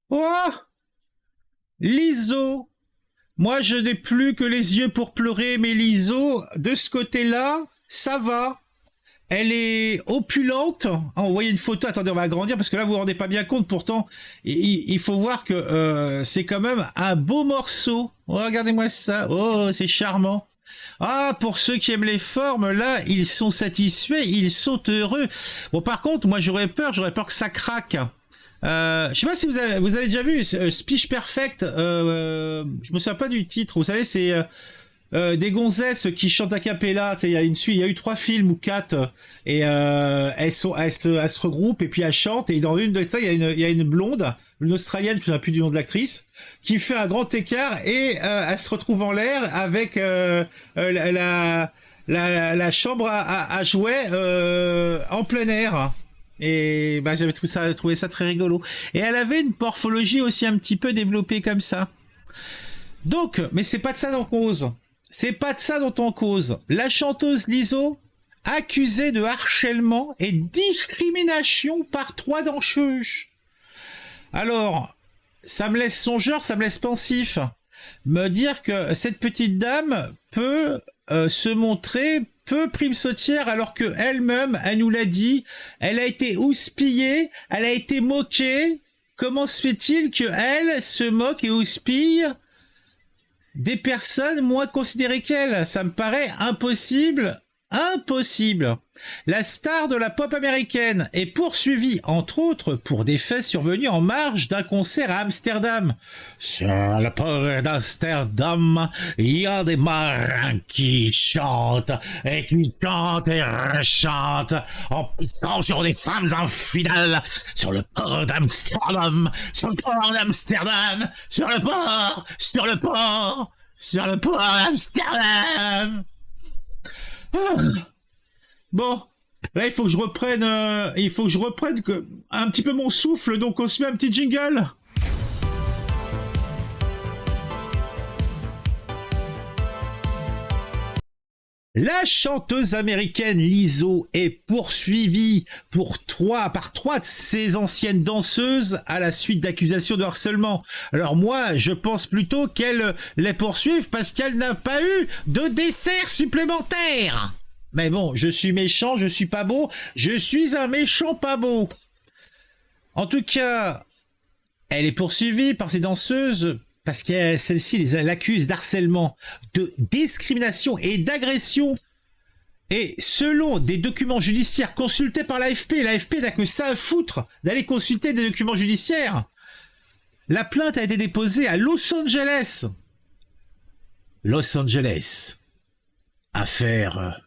Oh, l'ISO. Moi, je n'ai plus que les yeux pour pleurer, mais l'ISO, de ce côté-là, ça va. Elle est opulente. Ah, on voyait une photo. Attendez, on va agrandir parce que là, vous vous rendez pas bien compte. Pourtant, il faut voir que c'est quand même un beau morceau. Oh, regardez-moi ça. Oh, c'est charmant. Ah, pour ceux qui aiment les formes, là, ils sont satisfaits, ils sont heureux. Bon, par contre, moi, j'aurais peur que ça craque. Je sais pas si vous avez déjà vu Speech Perfect. Je me souviens pas du titre. Vous savez, c'est des gonzesses qui chantent a cappella. Tu sais, il y a une suite, il y a eu 3 films ou 4 et elles se regroupent et puis elles chantent. Et dans une de ça, il y a une blonde, une Australienne, je ne me souviens plus du nom de l'actrice, qui fait un grand écart et elle se retrouve en l'air avec la chambre à jouets en plein air. Et bah, j'avais trouvé ça très rigolo. Et elle avait une morphologie aussi un petit peu développée comme ça. Donc, mais c'est pas de ça dont on cause. C'est pas de ça dont on cause. La chanteuse Lizzo, accusée de harcèlement et discrimination par 3 danseuses. Alors, ça me laisse songeur, ça me laisse pensif. Me dire que cette petite dame peut se montrer peu prime sautière alors que elle-même, elle nous l'a dit, elle a été houspillée, elle a été moquée. Comment se fait-il que elle se moque et houspille des personnes moins considérées qu'elle? Ça me paraît impossible. Impossible. La star de la pop américaine est poursuivie, entre autres, pour des faits survenus en marge d'un concert à Amsterdam. Sur le port d'Amsterdam, il y a des marins qui chantent et qui chantent et rechantent en pissant sur des femmes infidèles. Sur le port d'Amsterdam, sur le port d'Amsterdam, sur le port, sur le port, sur le port d'Amsterdam. Bon, là il faut que je reprenne, un petit peu mon souffle, donc on se met un petit jingle. La chanteuse américaine Lizzo est poursuivie par 3 de ses anciennes danseuses à la suite d'accusations de harcèlement. Alors moi, je pense plutôt qu'elle les poursuive parce qu'elle n'a pas eu de dessert supplémentaire. Mais bon, je suis méchant, je suis pas beau, je suis un méchant pas beau. En tout cas, elle est poursuivie par ces danseuses parce que celle-ci l'accuse d'harcèlement, de discrimination et d'agression. Et selon des documents judiciaires consultés par l'AFP n'a que ça à foutre d'aller consulter des documents judiciaires. La plainte a été déposée à Los Angeles. Los Angeles. Affaire...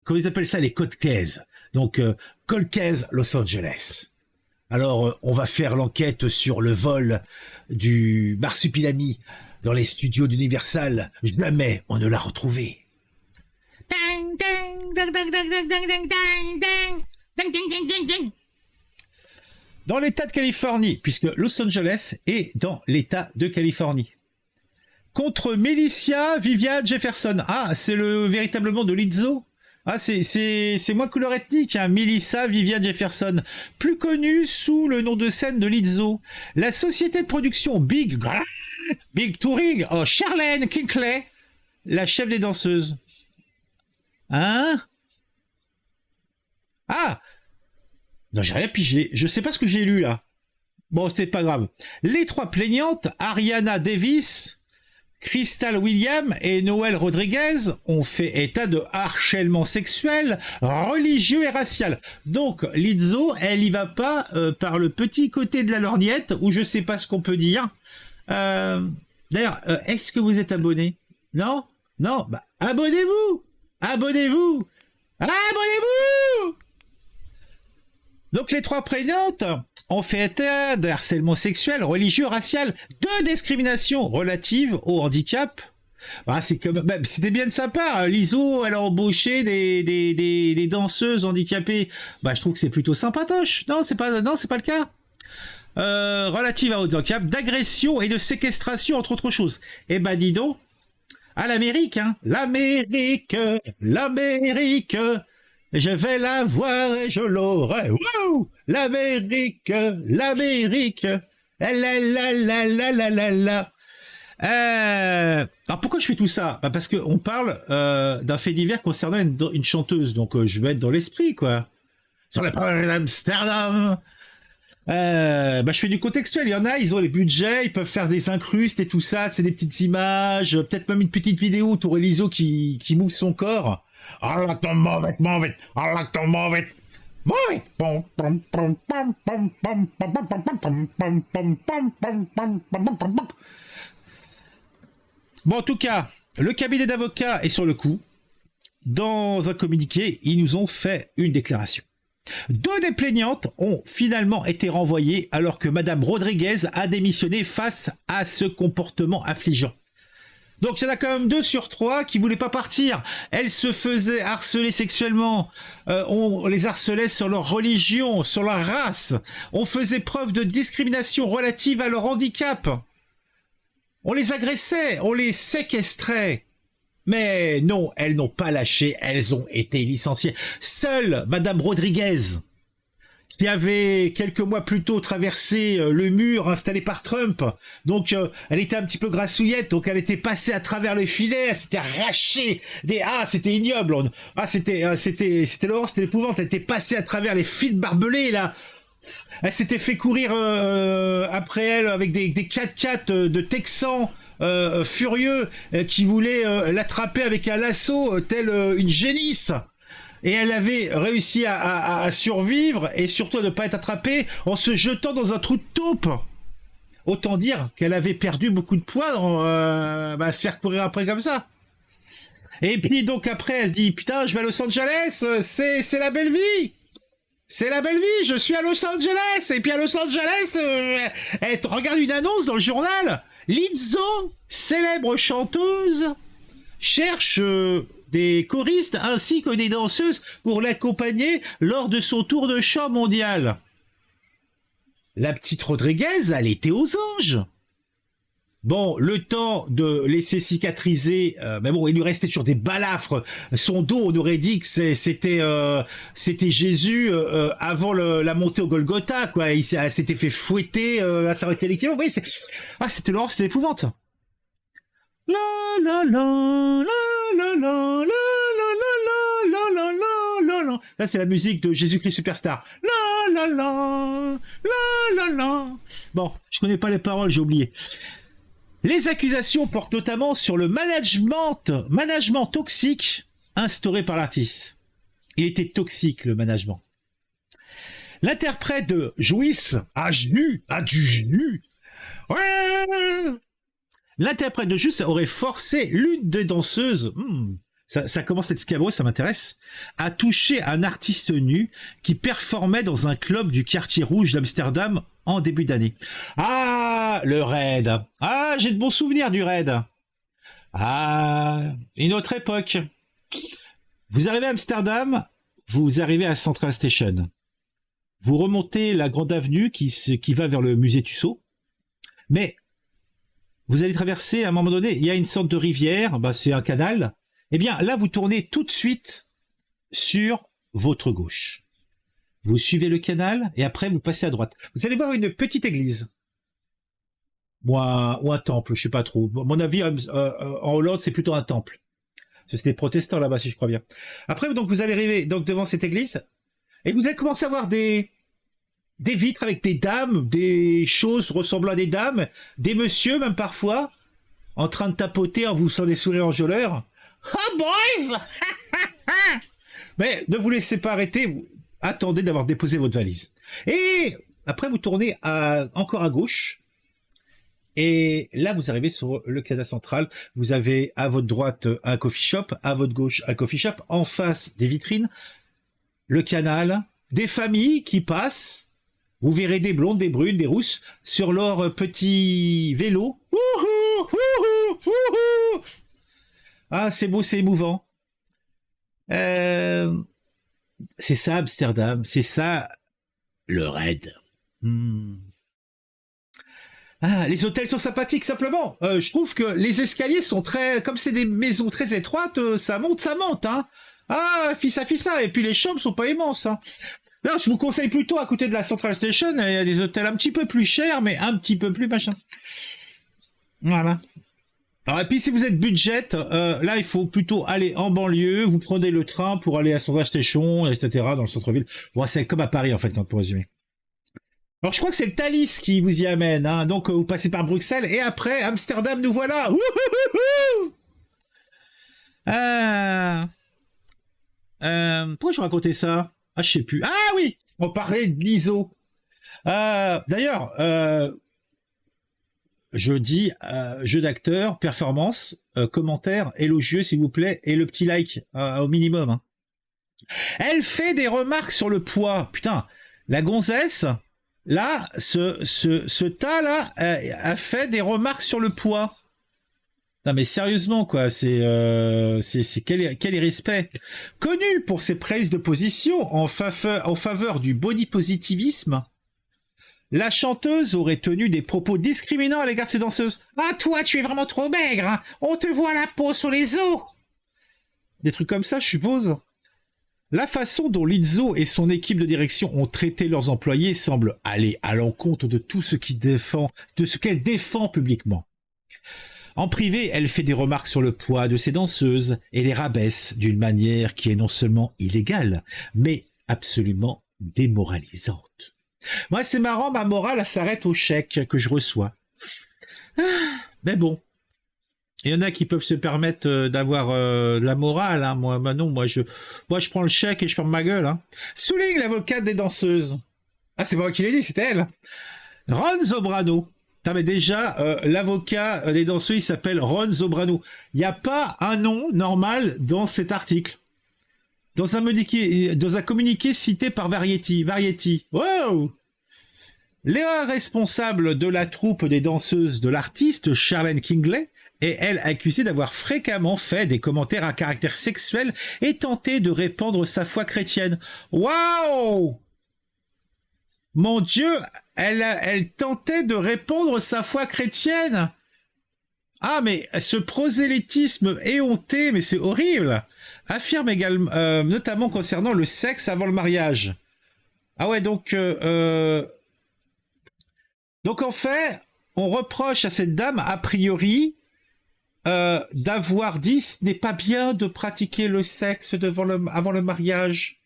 comment ils appellent ça, les cold cases. Donc, cold case Los Angeles. Alors, on va faire l'enquête sur le vol du marsupilami dans les studios d'Universal. Jamais on ne l'a retrouvé. Dans l'État de Californie, puisque Los Angeles est dans l'État de Californie. Contre Melissa Vivian Jefferson. Ah, c'est le véritable nom de Lizzo. Ah, c'est moins couleur ethnique, hein. Melissa Vivian Jefferson, plus connue sous le nom de scène de Lizzo. La société de production Big Touring, oh, Charlene Kinkley, la chef des danseuses. Hein? Ah! Non, j'ai rien pigé. Je sais pas ce que j'ai lu, là. Bon, c'est pas grave. Les 3 plaignantes, Ariana Davis, Crystal Williams et Noël Rodriguez ont fait état de harcèlement sexuel, religieux et racial. Donc, Lizzo, elle y va pas par le petit côté de la lorgnette, où je sais pas ce qu'on peut dire. D'ailleurs, est-ce que vous êtes abonné? Non? Non? Bah, abonnez-vous! Abonnez-vous! Abonnez-vous! Donc, les 3 plaignantes ont fait état de harcèlement sexuel, religieux, racial, de discrimination relative au handicap. Bah, c'est comme, bah, c'était bien de sa part. Lizzo, elle a embauché des danseuses handicapées. Bah, je trouve que c'est plutôt sympatoche. Non, c'est pas le cas. Relative à handicap, d'agression et de séquestration, entre autres choses. Eh ben, dis donc, à l'Amérique, hein. L'Amérique. Je vais la voir et je l'aurai. Wouh! L'Amérique, l'Amérique. La la la la la la la la. Alors pourquoi je fais tout ça? Parce qu'on parle d'un fait divers concernant une chanteuse, donc je vais être dans l'esprit, quoi. Sur la plage d'Amsterdam. Je fais du contextuel. Il y en a, ils ont les budgets, ils peuvent faire des incrustes et tout ça, c'est des petites images, peut-être même une petite vidéo où Touré Liso qui move son corps. I like to move it, move it. I like to move it. Move it. Bon, en tout cas, le cabinet d'avocats est sur le coup. Dans un communiqué, ils nous ont fait une déclaration. 2 des plaignantes ont finalement été renvoyées alors que Madame Rodriguez a démissionné face à ce comportement affligeant. Donc il y en a quand même 2 sur 3 qui voulaient pas partir. Elles se faisaient harceler sexuellement. On les harcelait sur leur religion, sur leur race. On faisait preuve de discrimination relative à leur handicap. On les agressait, on les séquestrait. Mais non, elles n'ont pas lâché, elles ont été licenciées. Seule Madame Rodriguez, qui avait quelques mois plus tôt traversé le mur installé par Trump, donc elle était un petit peu grassouillette, donc elle était passée à travers le filet, elle s'était arrachée des... Ah, c'était ignoble, c'était l'horreur, c'était l'épouvante, elle était passée à travers les fils barbelés, là. Elle s'était fait courir après elle avec des 4x4 de Texans, furieux, qui voulait l'attraper avec un lasso tel une génisse, et elle avait réussi à survivre et surtout à ne pas être attrapée en se jetant dans un trou de taupe. Autant dire qu'elle avait perdu beaucoup de poids à se faire courir après comme ça. Et puis donc après elle se dit putain, je vais à Los Angeles, c'est la belle vie. C'est la belle vie, je suis à Los Angeles. Et puis à Los Angeles, elle regarde une annonce dans le journal. Lizzo, célèbre chanteuse, cherche des choristes ainsi que des danseuses pour l'accompagner lors de son tour de chant mondial. La petite Rodriguez, elle était aux anges. Bon, le temps de laisser cicatriser, mais bon, il lui restait toujours des balafres. Son dos, on aurait dit que c'était Jésus avant la montée au Golgotha, quoi. Il s'était fait fouetter, ça aurait été l'équivalent. Oui, c'était l'horreur, c'était l'épouvante. La la la la la la la la la la la la. Là, c'est la musique de Jésus-Christ Superstar. La la la la la la. Bon, je connais pas les paroles, j'ai oublié. Les accusations portent notamment sur le management toxique instauré par l'artiste. Il était toxique, le management. L'interprète de Jouisse l'interprète de Jouisse aurait forcé l'une des danseuses, ça commence à être scabreux, ça m'intéresse, à toucher un artiste nu qui performait dans un club du quartier rouge d'Amsterdam en début d'année. Ah, le raid. Ah, j'ai de bons souvenirs du raid. Ah, une autre époque. Vous arrivez à Amsterdam, vous arrivez à Central Station. Vous remontez la grande avenue qui va vers le musée Tussaud. Mais vous allez traverser, à un moment donné, il y a une sorte de rivière, c'est un canal. Eh bien, là, vous tournez tout de suite sur votre gauche. Vous suivez le canal et après vous passez à droite. Vous allez voir une petite église. Ou un temple, je sais pas trop. À mon avis, en Hollande, c'est plutôt un temple. C'est des protestants là-bas, si je crois bien. Après, donc, vous allez arriver donc, devant cette église et vous allez commencer à voir des vitres avec des dames, des choses ressemblant à des dames, des messieurs même parfois, en train de tapoter en vous faisant des sourires enjôleurs. Oh boys! Mais ne vous laissez pas arrêter, attendez d'avoir déposé votre valise. Et après vous tournez encore à gauche, et là vous arrivez sur le canal central, vous avez à votre droite un coffee shop, à votre gauche un coffee shop, en face des vitrines, le canal, des familles qui passent, vous verrez des blondes, des brunes, des rousses, sur leur petit vélo. Wouhou, wouhou, wouhou. Ah, c'est beau, c'est émouvant. C'est ça Amsterdam, c'est ça le raid. Ah, les hôtels sont sympathiques simplement. Je trouve que les escaliers sont très, comme c'est des maisons très étroites, ça monte, hein. Ah, fissa, et puis les chambres sont pas immenses. Hein. Non, je vous conseille plutôt à côté de la Central Station, il y a des hôtels un petit peu plus chers, mais un petit peu plus machin. Voilà. Alors, et puis si vous êtes budget, là il faut plutôt aller en banlieue, vous prenez le train pour aller à Central Station, etc., dans le centre-ville. Bon, c'est comme à Paris en fait, quand pour résumer. Alors je crois que c'est le Thalys qui vous y amène, hein. Donc vous passez par Bruxelles, et après, Amsterdam, nous voilà. Wouhouhouhou. Ah... pourquoi je racontais ça? Ah, je sais plus. Ah oui, on parlait de l'ISO. D'ailleurs, je dis jeu d'acteur, performance, commentaire, élogieux s'il vous plaît, et le petit like au minimum. Hein. Elle fait des remarques sur le poids. Putain, la gonzesse, là, ce tas là, a fait des remarques sur le poids. Non mais sérieusement quoi, c'est quel irrespect. Connue pour ses prises de position en faveur du body positivisme, la chanteuse aurait tenu des propos discriminants à l'égard de ses danseuses. Ah toi tu es vraiment trop maigre, hein. On te voit la peau sur les os. Des trucs comme ça je suppose. La façon dont Lizzo et son équipe de direction ont traité leurs employés semble aller à l'encontre de tout ce qu'elle défend publiquement. En privé, elle fait des remarques sur le poids de ses danseuses et les rabaisse d'une manière qui est non seulement illégale, mais absolument démoralisante. Moi, c'est marrant, ma morale s'arrête au chèque que je reçois. Mais bon, il y en a qui peuvent se permettre d'avoir de la morale. Hein. Moi, non, moi je prends le chèque et je ferme ma gueule. Hein. Souligne l'avocate des danseuses. Ah, c'est pas moi qui l'ai dit, c'était elle. Ron Zobrano. Mais déjà, l'avocat des danseuses, il s'appelle Ron Zobrano. Il n'y a pas un nom normal dans cet article. Dans un communiqué cité par Variety. Wow! Les responsables de la troupe des danseuses de l'artiste, Charlene Kingley, est elle accusée d'avoir fréquemment fait des commentaires à caractère sexuel et tenté de répandre sa foi chrétienne. Waouh! Mon Dieu, elle tentait de répandre sa foi chrétienne. Ah, mais ce prosélytisme éhonté, mais c'est horrible. Affirme également, notamment concernant le sexe avant le mariage. Ah ouais, donc en fait, on reproche à cette dame, a priori, d'avoir dit ce n'est pas bien de pratiquer le sexe avant le mariage.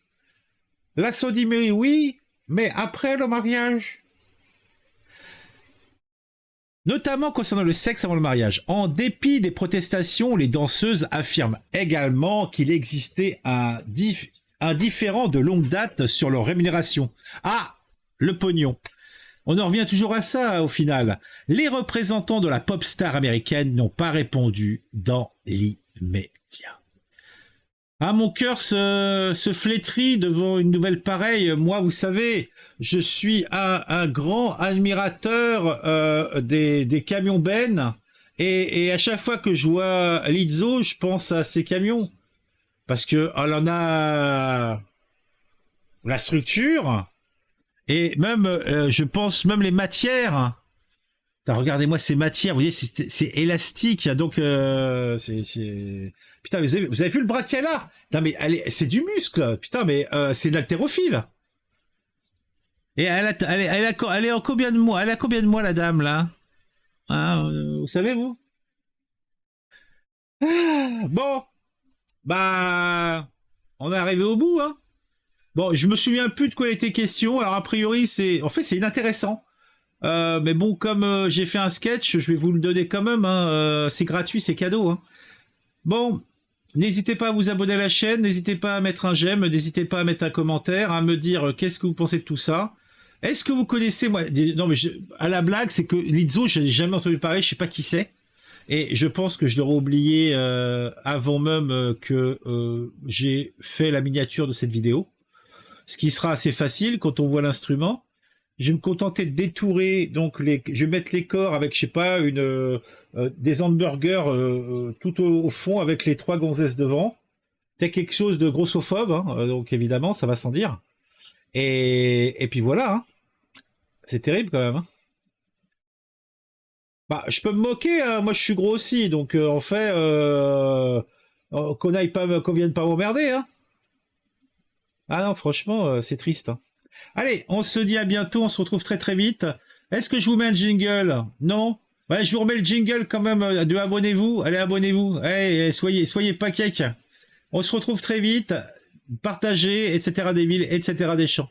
La sodomie, oui, mais après le mariage. Notamment concernant le sexe avant le mariage. En dépit des protestations, les danseuses affirment également qu'il existait un différend de longue date sur leur rémunération. Ah, le pognon. On en revient toujours à ça au final. Les représentants de la pop star américaine n'ont pas répondu dans l'immédiat. Ah, mon cœur se flétrit devant une nouvelle pareille. Moi, vous savez, je suis un grand admirateur des camions Ben. Et à chaque fois que je vois Lizzo, je pense à ces camions. Parce que elle en a la structure. Et même, je pense, même les matières. Regardez-moi ces matières, vous voyez, c'est élastique. Donc, putain, vous avez vu le bras qu'elle a? Putain, mais c'est du muscle. Putain, mais c'est de l'haltérophile. Et elle est en combien de mois? Elle a combien de mois, la dame, là? Hein, vous savez, vous? Bon, bah, on est arrivé au bout, hein. Bon, je me souviens plus de quoi il était question. Alors, a priori, en fait, c'est inintéressant. Mais bon, comme j'ai fait un sketch, je vais vous le donner quand même. Hein. C'est gratuit, c'est cadeau. Hein. Bon, n'hésitez pas à vous abonner à la chaîne, n'hésitez pas à mettre un j'aime, n'hésitez pas à mettre un commentaire, à me dire qu'est-ce que vous pensez de tout ça. Est-ce que vous connaissez, moi, non mais à la blague, c'est que Lizzo, je n'ai jamais entendu parler, je sais pas qui c'est. Et je pense que je l'aurais oublié avant même que j'ai fait la miniature de cette vidéo. Ce qui sera assez facile quand on voit l'instrument. Je vais me contenter de détourer, donc je vais mettre les corps avec, je sais pas, des hamburgers tout au fond avec les 3 gonzesses devant. C'est quelque chose de grossophobe, hein, donc évidemment, ça va sans dire. Et puis voilà, hein. C'est terrible quand même. Hein. Bah, je peux me moquer, hein. Moi je suis gros aussi, donc en fait, qu'on vienne pas m'emmerder, hein. Ah non, franchement, c'est triste, hein. Allez, on se dit à bientôt, on se retrouve très très vite. Est-ce que je vous mets un jingle? Non? Ouais, je vous remets le jingle quand même de abonnez-vous. Allez, abonnez-vous. Hey, soyez pas cake. On se retrouve très vite. Partagez, etc. des villes, etc. des champs.